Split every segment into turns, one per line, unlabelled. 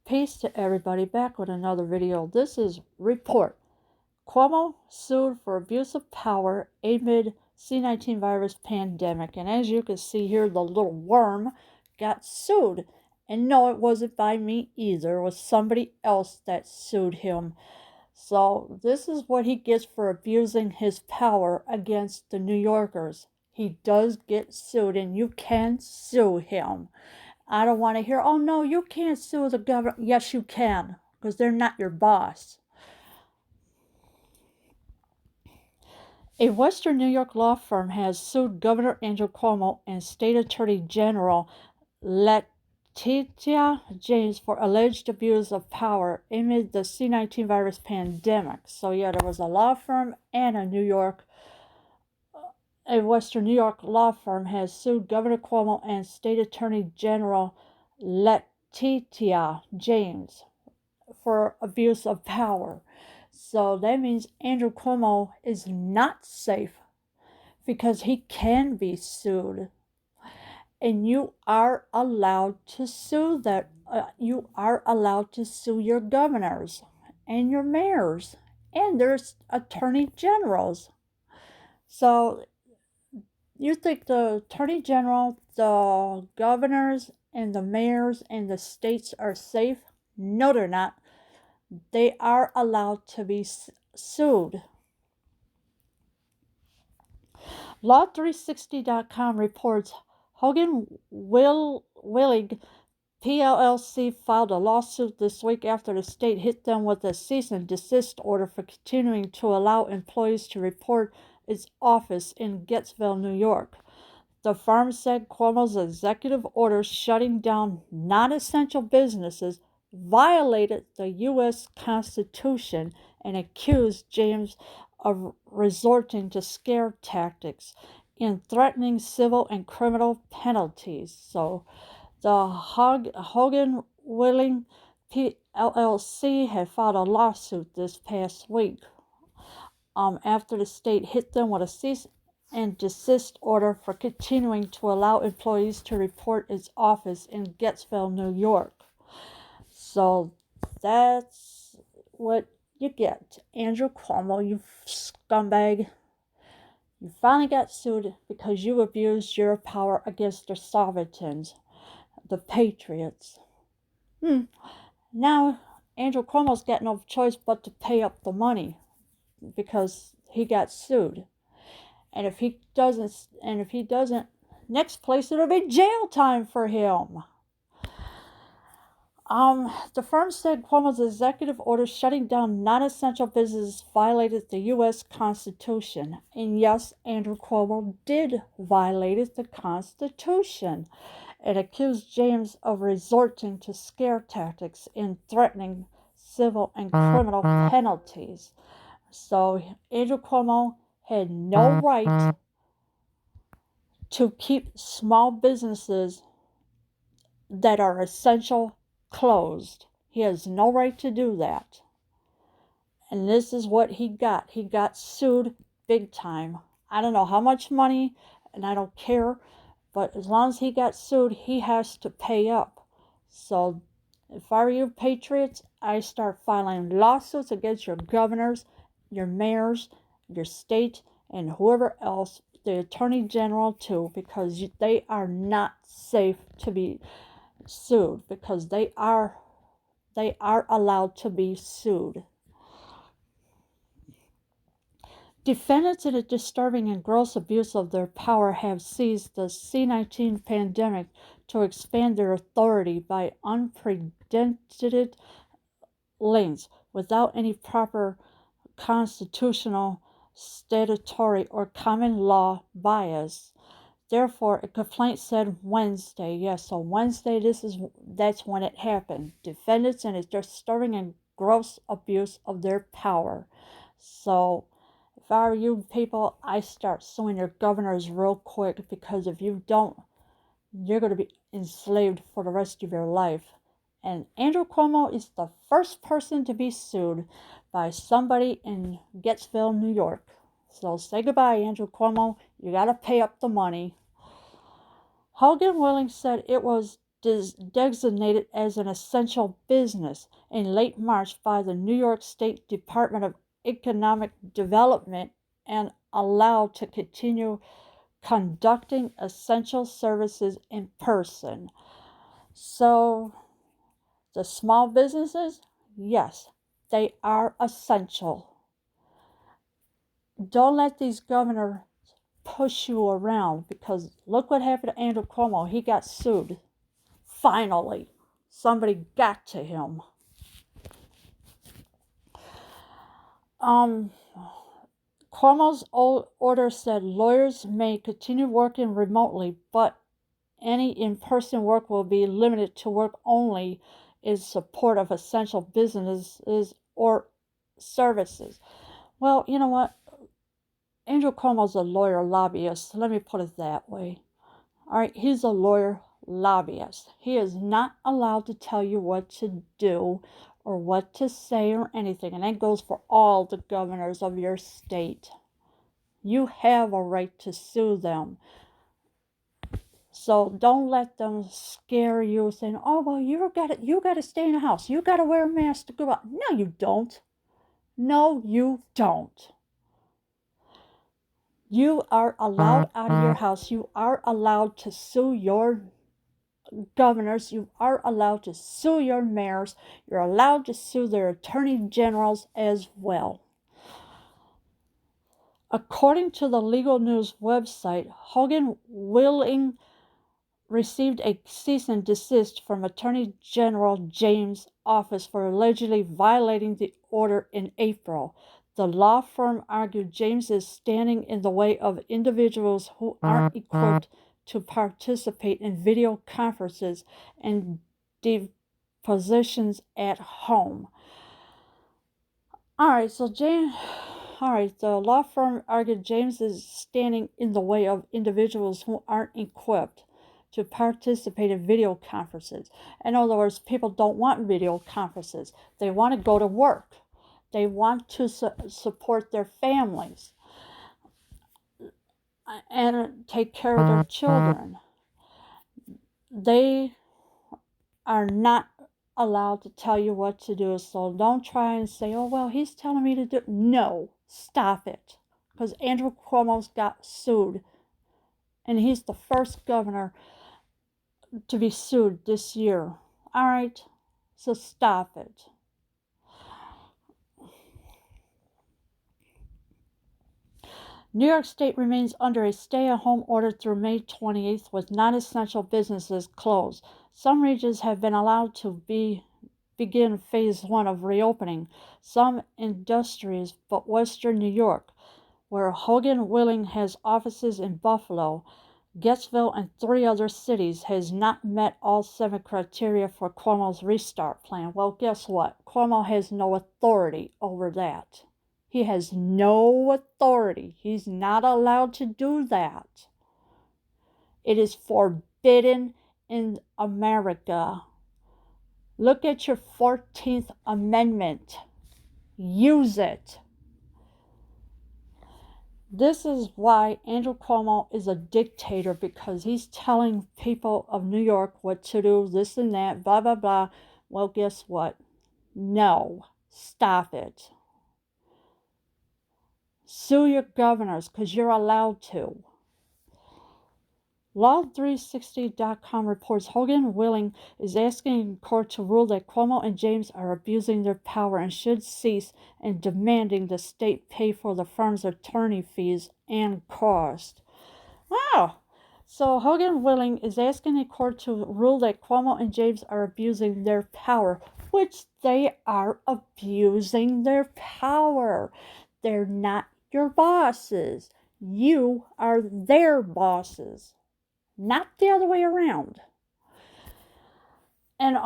Peace to everybody, back with another video. This is Report. Cuomo sued for abuse of power amid C-19 virus pandemic. And as you can see here, the little worm got sued. And no, it wasn't by me either. It was somebody else that sued him. So this is what he gets for abusing his power against the New Yorkers. He does get sued, and you can sue him. I don't want to hear, oh no, you can't sue the government. Yes, you can, because they're not your boss. A Western New York law firm has sued Governor Andrew Cuomo and State Attorney General Letitia James for alleged abuse of power amid the C-19 virus pandemic. So yeah, there was a law firm and a Western New York law firm has sued Governor Cuomo and State Attorney General Letitia James for abuse of power. So that means Andrew Cuomo is not safe because he can be sued. And you are allowed to sue you are allowed to sue your governors and your mayors and there's attorney generals. So you think the attorney general, the governors, and the mayors and the states are safe? No, they're not. They are allowed to be sued. Law360.com reports Hogan Willig PLLC filed a lawsuit this week after the state hit them with a cease and desist order for continuing to allow employees to report its office in Gatesville, New York. The firm said Cuomo's executive order shutting down non-essential businesses violated the U.S. Constitution and accused James of resorting to scare tactics and threatening civil and criminal penalties. So the Hogan Willing LLC had filed a lawsuit this past week after the state hit them with a cease and desist order for continuing to allow employees to report its office in Gatesville, New York. So that's what you get. Andrew Cuomo, you scumbag. You finally got sued because you abused your power against the Sovietans, the Patriots. Now Andrew Cuomo's got no choice but to pay up the money because he got sued. And if he doesn't, next place it'll be jail time for him. The firm said Cuomo's executive order shutting down non-essential businesses violated the U.S. Constitution. And yes, Andrew Cuomo did violate the Constitution and accused James of resorting to scare tactics and threatening civil and criminal penalties. So Andrew Cuomo had no right to keep small businesses that are essential closed. He has no right to do that. And this is what he got. He got sued big time. I don't know how much money, and I don't care, but as long as he got sued, he has to pay up. So if I were you Patriots, I start filing lawsuits against your governors, your mayors, your state, and whoever else, the attorney general too, because they are not safe to be sued, because they are allowed to be sued. Defendants in a disturbing and gross abuse of their power have seized the C-19 pandemic to expand their authority by unprecedented lengths without any proper constitutional, statutory, or common law bias. Therefore, a complaint said Wednesday, yes, so Wednesday, that's when it happened. Defendants in a disturbing and gross abuse of their power. So if I were you people, I start suing your governors real quick, because if you don't, you're going to be enslaved for the rest of your life. And Andrew Cuomo is the first person to be sued by somebody in Gatesville, New York. So say goodbye, Andrew Cuomo. You got to pay up the money. Hogan Willing said it was designated as an essential business in late March by the New York State Department of Economic Development and allowed to continue conducting essential services in person. So, the small businesses, yes, they are essential. Don't let these governors push you around, because look what happened to Andrew Cuomo. He got sued. Finally, somebody got to him. Cuomo's order said lawyers may continue working remotely, but any in-person work will be limited to work only in support of essential businesses or services. Well, you know what? Andrew Cuomo's a lawyer lobbyist. Let me put it that way. All right, he's a lawyer lobbyist. He is not allowed to tell you what to do or what to say or anything. And that goes for all the governors of your state. You have a right to sue them. So don't let them scare you saying, oh, well, you gotta stay in the house. You gotta wear a mask to go out. No, you don't. No, you don't. You are allowed out of your house. You are allowed to sue your governors. You are allowed to sue your mayors. You're allowed to sue their attorney generals as well. According to the Legal News website, Hogan Willing received a cease and desist from Attorney General James' office for allegedly violating the order in April. The law firm argued James is standing in the way of individuals who aren't equipped to participate in video conferences and depositions at home. The law firm argued James is standing in the way of individuals who aren't equipped to participate in video conferences. In other words, people don't want video conferences. They want to go to work. They want to support their families and take care of their children. They are not allowed to tell you what to do. So don't try and say, oh, well, he's telling me to do. No, stop it. Because Andrew Cuomo's got sued. And he's the first governor to be sued this year. All right? So stop it. New York State remains under a stay-at-home order through May 28th, with non-essential businesses closed. Some regions have been allowed to begin phase 1 of reopening. Some industries, but Western New York, where Hogan Willing has offices in Buffalo, Gettsville, and 3 other cities, has not met all 7 criteria for Cuomo's restart plan. Well, guess what? Cuomo has no authority over that. He has no authority. He's not allowed to do that. It is forbidden in America. Look at your 14th Amendment. Use it. This is why Andrew Cuomo is a dictator, because he's telling people of New York what to do, this and that, blah, blah, blah. Well, guess what? No. Stop it. Sue your governors, because you're allowed to. Law360.com reports Hogan Willing is asking court to rule that Cuomo and James are abusing their power and should cease, and demanding the state pay for the firm's attorney fees and cost. Wow! So Hogan Willing is asking the court to rule that Cuomo and James are abusing their power, which they are abusing their power. They're not your bosses. You are their bosses, not the other way around. And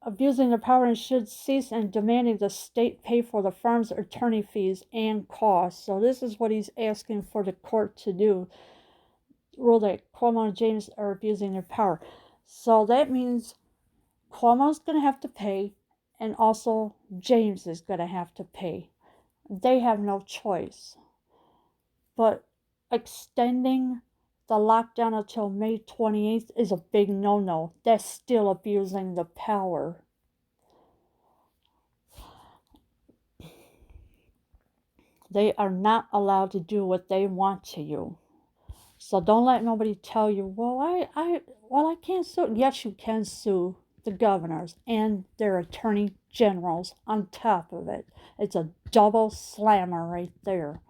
abusing their power and should cease, and demanding the state pay for the firm's attorney fees and costs. So this is what he's asking for the court to do. Rule that Cuomo and James are abusing their power. So that means Cuomo's going to have to pay, and also James is going to have to pay. They have no choice. But extending the lockdown until May 28th is a big no-no. That's still abusing the power. They are not allowed to do what they want to you. So don't let nobody tell you, well, I can't sue. Yes, you can sue the governors and their attorney generals on top of it. It's a double slammer right there.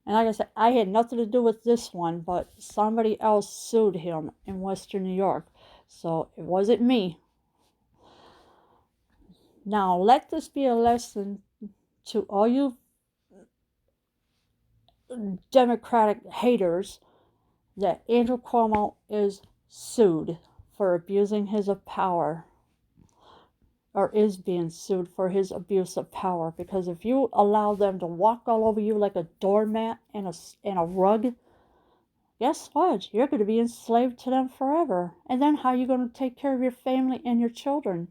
And like I said, I had nothing to do with this one, but somebody else sued him in Western New York. So it wasn't me. Now, let this be a lesson to all you Democratic haters that Andrew Cuomo is sued for abusing his power, or is being sued for his abuse of power. Because if you allow them to walk all over you like a doormat and a rug, guess what? You're going to be enslaved to them forever. And then how are you going to take care of your family and your children?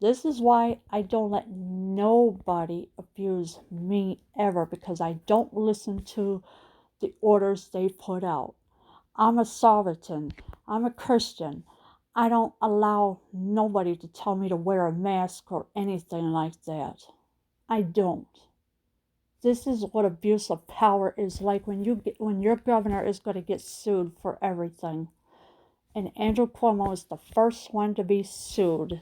This is why I don't let nobody abuse me ever, because I don't listen to the orders they put out. I'm a Salvatan. I'm a Christian. I don't allow nobody to tell me to wear a mask or anything like that. I don't. This is what abuse of power is like when your governor is going to get sued for everything. And Andrew Cuomo is the first one to be sued.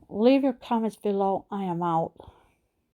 Leave your comments below. I am out.